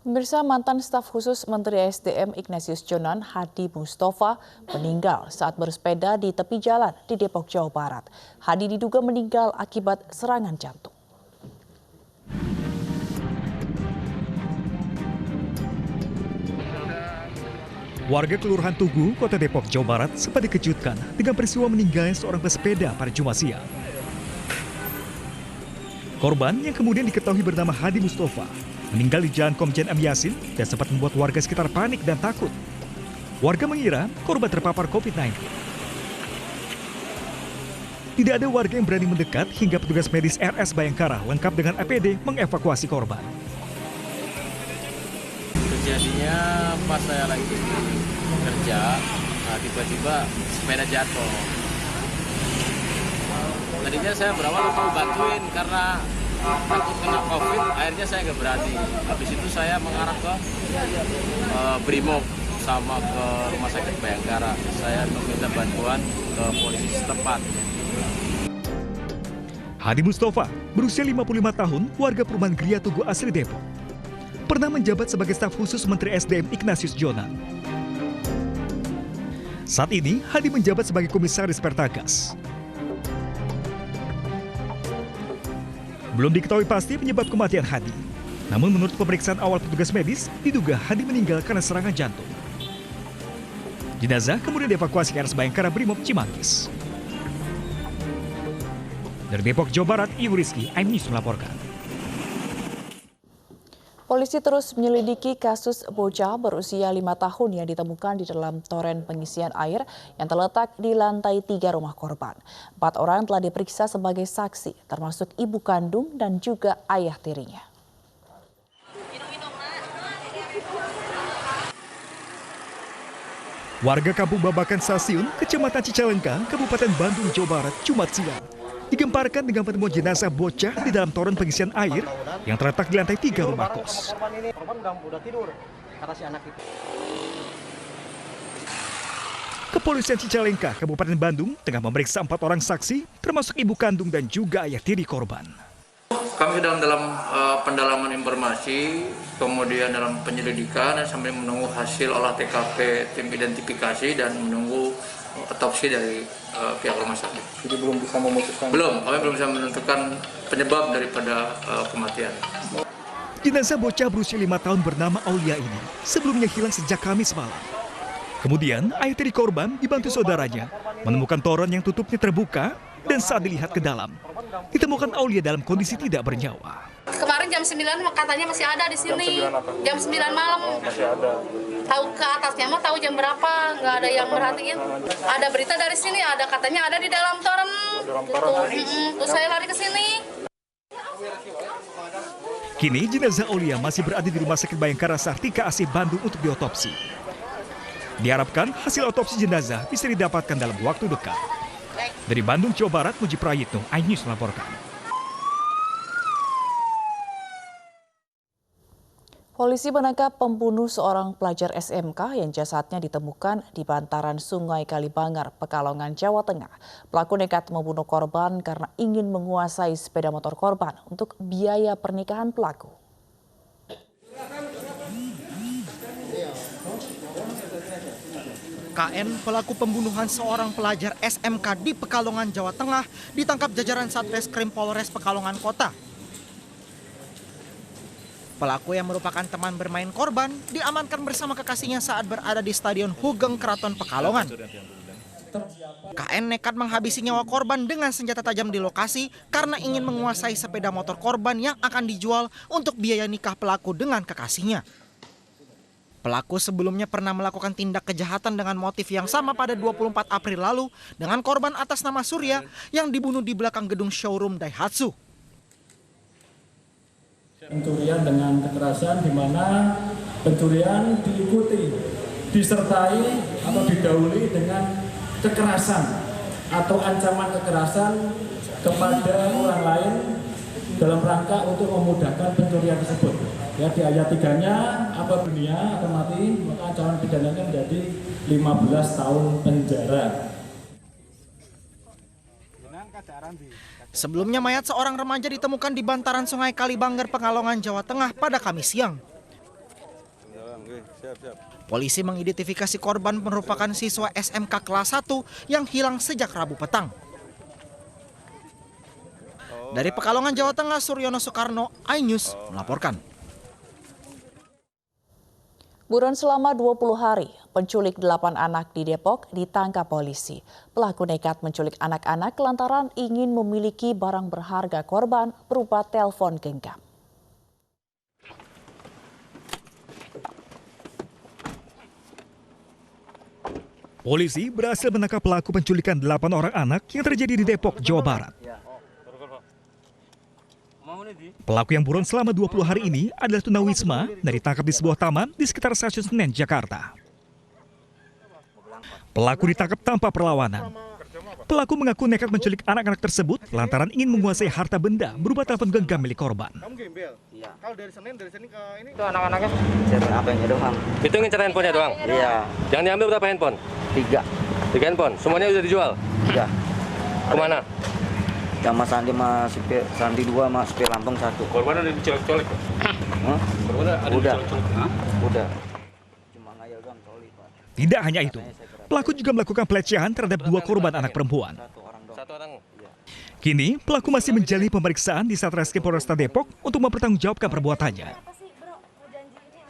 Pemirsa, mantan staf khusus Menteri SDM Ignatius Jonan Hadi Mustafa meninggal saat bersepeda di tepi jalan di Depok, Jawa Barat. Hadi diduga meninggal akibat serangan jantung. Warga Kelurahan Tugu, Kota Depok, Jawa Barat sempat dikejutkan dengan peristiwa meninggalnya seorang pesepeda pada Jumat siang. Korban yang kemudian diketahui bernama Hadi Mustafa meninggal di Jalan Komjen M. Yasin dan sempat membuat warga sekitar panik dan takut. Warga mengira korban terpapar COVID-19. Tidak ada warga yang berani mendekat hingga petugas medis RS Bayangkara lengkap dengan APD mengevakuasi korban. Kejadiannya pas saya lagi kerja, tiba-tiba sepeda jatuh. Tadinya saya berawal mau bantuin karena takut kena COVID, akhirnya saya nggak berani. Habis itu saya mengarah ke Brimob sama ke Rumah Sakit Bayangkara. Saya meminta bantuan ke polisi setempat. Hadi Mustafa berusia 55 tahun, warga perumahan Gria Tugu asli Depok. Pernah menjabat sebagai staf khusus Menteri SDM Ignatius Jonan. Saat ini, Hadi menjabat sebagai Komisaris Pertagas. Belum diketahui pasti penyebab kematian Hadi. Namun menurut pemeriksaan awal petugas medis, diduga Hadi meninggal karena serangan jantung. Jenazah kemudian dievakuasi ke RS Bayangkara Brimob Cimanggis. Dari Depok, Jawa Barat, Ibu Rizky, iNews melaporkan. Polisi terus menyelidiki kasus bocah berusia 5 tahun yang ditemukan di dalam toren pengisian air yang terletak di lantai 3 rumah korban. 4 orang telah diperiksa sebagai saksi, termasuk ibu kandung dan juga ayah tirinya. Warga Kampung Babakan Stasiun, Kecamatan Cicalengka, Kabupaten Bandung, Jawa Barat, Jumat siang digemparkan dengan penemuan jenazah bocah di dalam toren pengisian air yang terletak di lantai 3 rumah kos. Kepolisian Cicalengka, Kabupaten Bandung, tengah memeriksa 4 orang saksi, termasuk ibu kandung dan juga ayah tiri korban. Kami dalam pendalaman informasi, kemudian dalam penyelidikan dan sambil menunggu hasil olah TKP tim identifikasi dan menunggu otopsi dari pihak rumah sakit. Jadi belum bisa memutuskan? Kami belum bisa menentukan penyebab daripada kematian. Jenazah bocah berusia 5 tahun bernama Aulia ini sebelumnya hilang sejak Kamis malam. Kemudian ayah tiri korban dibantu saudaranya menemukan toren yang tutupnya terbuka dan saat dilihat ke dalam, ditemukan Aulia dalam kondisi tidak bernyawa. Kemarin jam 9 katanya masih ada di sini. Jam 9 malam. Masih ada. Tahu ke atasnya mah tahu jam berapa, nggak ada yang merhatiin. Ada berita dari sini, ada katanya ada di dalam toren. Terus saya lari ke sini. Kini jenazah Aulia masih berada di Rumah Sakit Bayangkara Sartika AC Bandung untuk diotopsi. Diharapkan hasil otopsi jenazah bisa didapatkan dalam waktu dekat. Dari Bandung, Jawa Barat, Muji Prayitno, iNews melaporkan. Polisi menangkap pembunuh seorang pelajar SMK yang jasadnya ditemukan di bantaran Sungai Kalibangar, Pekalongan, Jawa Tengah. Pelaku nekat membunuh korban karena ingin menguasai sepeda motor korban untuk biaya pernikahan pelaku. KN, pelaku pembunuhan seorang pelajar SMK di Pekalongan, Jawa Tengah, ditangkap jajaran Satreskrim Polres Pekalongan Kota. Pelaku yang merupakan teman bermain korban diamankan bersama kekasihnya saat berada di Stadion Hugeng Keraton Pekalongan. KN nekat menghabisi nyawa korban dengan senjata tajam di lokasi karena ingin menguasai sepeda motor korban yang akan dijual untuk biaya nikah pelaku dengan kekasihnya. Pelaku sebelumnya pernah melakukan tindak kejahatan dengan motif yang sama pada 24 April lalu dengan korban atas nama Surya yang dibunuh di belakang gedung showroom Daihatsu. Pencurian dengan kekerasan di mana pencurian diikuti, disertai atau didahului dengan kekerasan atau ancaman kekerasan kepada orang lain dalam rangka untuk memudahkan pencurian tersebut. Ya, di ayat 3-nya apabila atau mati maka ancaman pidananya menjadi 15 tahun penjara. Sebelumnya mayat seorang remaja ditemukan di bantaran Sungai Kalibangar, Pekalongan, Jawa Tengah pada Kamis siang. Polisi mengidentifikasi korban merupakan siswa SMK kelas 1 yang hilang sejak Rabu petang. Dari Pekalongan, Jawa Tengah, Suryono Soekarno, iNews melaporkan. Buron selama 20 hari, penculik 8 anak di Depok ditangkap polisi. Pelaku nekat menculik anak-anak lantaran ingin memiliki barang berharga korban berupa telepon genggam. Polisi berhasil menangkap pelaku penculikan 8 orang anak yang terjadi di Depok, Jawa Barat. Pelaku yang buron selama 20 hari ini adalah tunawisma dan ditangkap di sebuah taman di sekitar Stasiun Senen, Jakarta. Pelaku ditangkap tanpa perlawanan. Pelaku mengaku nekat menculik anak-anak tersebut lantaran ingin menguasai harta benda berupa telepon genggam milik korban. Iya. Kalau dari sini ke ini itu anak-anaknya HP-nya doang. Itu ngincer handphonenya doang? Iya. Yang diambil berapa handphone? 3 handphone. Semuanya udah dijual? Iya. Kemana? Yang Mas Sandi, Mas Sandi 2, Mas Sipir Lampung 1. Korban ada dicolek-colek? Korban ada dicolek-colek? Udah. Cuma ngayal doang coli, Pak. Tidak hanya itu, pelaku juga melakukan pelecehan terhadap 2 korban anak perempuan. Satu orang. Kini, pelaku masih menjalani pemeriksaan di Satreskrim Polresta Depok untuk mempertanggungjawabkan perbuatannya.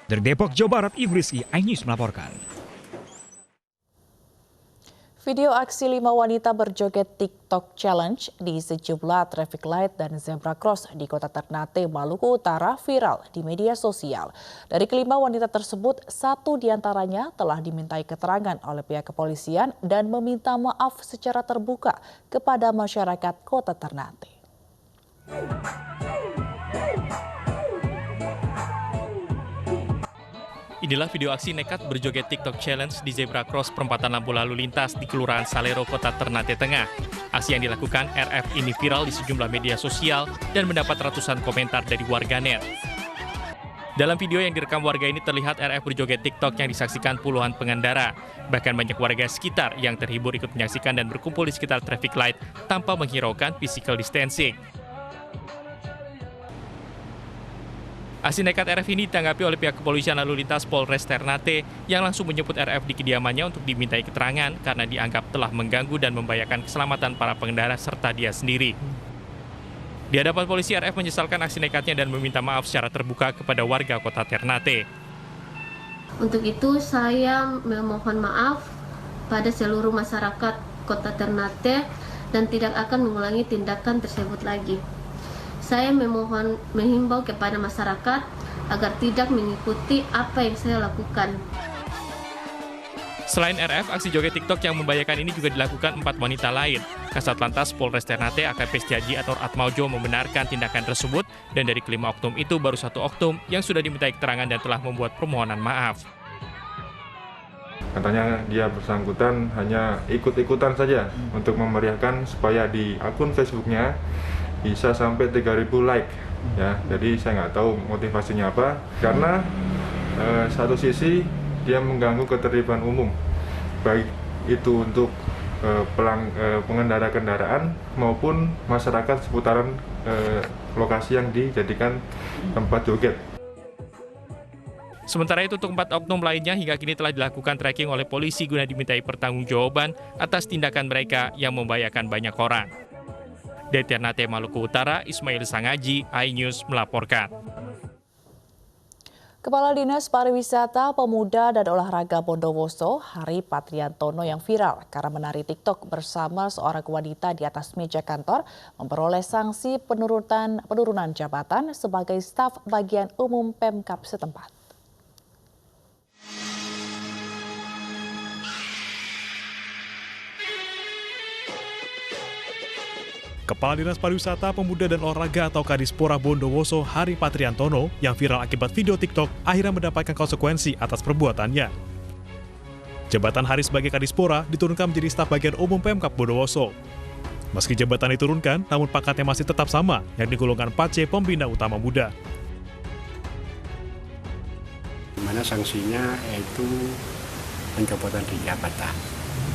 Dari Depok, Jawa Barat, Ibu Rizky, iNews melaporkan. Video aksi 5 wanita berjoget TikTok Challenge di sejumlah traffic light dan zebra cross di Kota Ternate, Maluku Utara viral di media sosial. Dari kelima wanita tersebut, 1 diantaranya telah dimintai keterangan oleh pihak kepolisian dan meminta maaf secara terbuka kepada masyarakat Kota Ternate. Inilah video aksi nekat berjoget TikTok Challenge di zebra cross perempatan lampu lalu lintas di Kelurahan Salero, Kota Ternate Tengah. Aksi yang dilakukan RF ini viral di sejumlah media sosial dan mendapat ratusan komentar dari warganet. Dalam video yang direkam warga ini terlihat RF berjoget TikTok yang disaksikan puluhan pengendara. Bahkan banyak warga sekitar yang terhibur ikut menyaksikan dan berkumpul di sekitar traffic light tanpa menghiraukan physical distancing. Aksi nekat RF ini ditanggapi oleh pihak kepolisian lalu lintas Polres Ternate yang langsung menjemput RF di kediamannya untuk dimintai keterangan karena dianggap telah mengganggu dan membahayakan keselamatan para pengendara serta dia sendiri. Di hadapan polisi, RF menyesalkan aksi nekatnya dan meminta maaf secara terbuka kepada warga Kota Ternate. Untuk itu saya memohon maaf pada seluruh masyarakat Kota Ternate dan tidak akan mengulangi tindakan tersebut lagi. Saya menghimbau kepada masyarakat agar tidak mengikuti apa yang saya lakukan. Selain RF, aksi joget TikTok yang membahayakan ini juga dilakukan 4 wanita lain. Kasat Lantas Polres Ternate AKP Setiaji atau Atmajo membenarkan tindakan tersebut dan dari kelima oknum itu baru 1 oknum yang sudah dimintai keterangan dan telah membuat permohonan maaf. Katanya dia bersangkutan hanya ikut-ikutan saja untuk memeriahkan supaya di akun Facebooknya bisa sampai 3.000 like ya. Jadi saya nggak tahu motivasinya apa, karena satu sisi dia mengganggu ketertiban umum, baik itu untuk pengendara kendaraan maupun masyarakat seputaran lokasi yang dijadikan tempat joget. Sementara itu untuk 4 oknum lainnya hingga kini telah dilakukan tracking oleh polisi guna dimintai pertanggungjawaban atas tindakan mereka yang membahayakan banyak orang. Dari Ternate, Maluku Utara, Ismail Sangaji, iNews melaporkan. Kepala Dinas Pariwisata, Pemuda dan Olahraga Bondowoso, Hari Patriantono yang viral karena menari TikTok bersama seorang wanita di atas meja kantor memperoleh sanksi penurunan jabatan sebagai staf bagian umum Pemkab setempat. Kepala Dinas Pariwisata, Pemuda dan Olahraga atau Kadispora Bondowoso, Hari Patriantono yang viral akibat video TikTok akhirnya mendapatkan konsekuensi atas perbuatannya. Jabatan Hari sebagai Kadispora diturunkan menjadi staf bagian umum Pemkab Bondowoso. Meski jabatan diturunkan, namun pangkatnya masih tetap sama, yakni golongan 4C Pembina Utama Muda. Di mana sanksinya yaitu pencopotan di jabatan.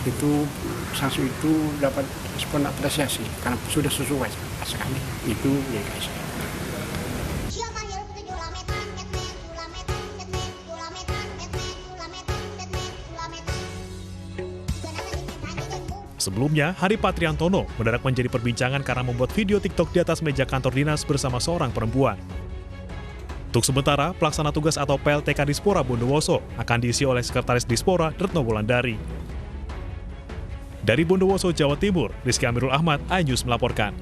Itu sanksi itu dapat respon apresiasi karena sudah sesuai sekali. Itu ya guys. Sebelumnya, Hari Patriantono mendadak menjadi perbincangan karena membuat video TikTok di atas meja kantor dinas bersama seorang perempuan. Untuk sementara, pelaksana tugas atau PLT Kadispora Bondowoso akan diisi oleh Sekretaris Dispora Retno Wulandari. Dari Bondowoso, Jawa Timur, Rizky Amirul Ahmad, iNews melaporkan.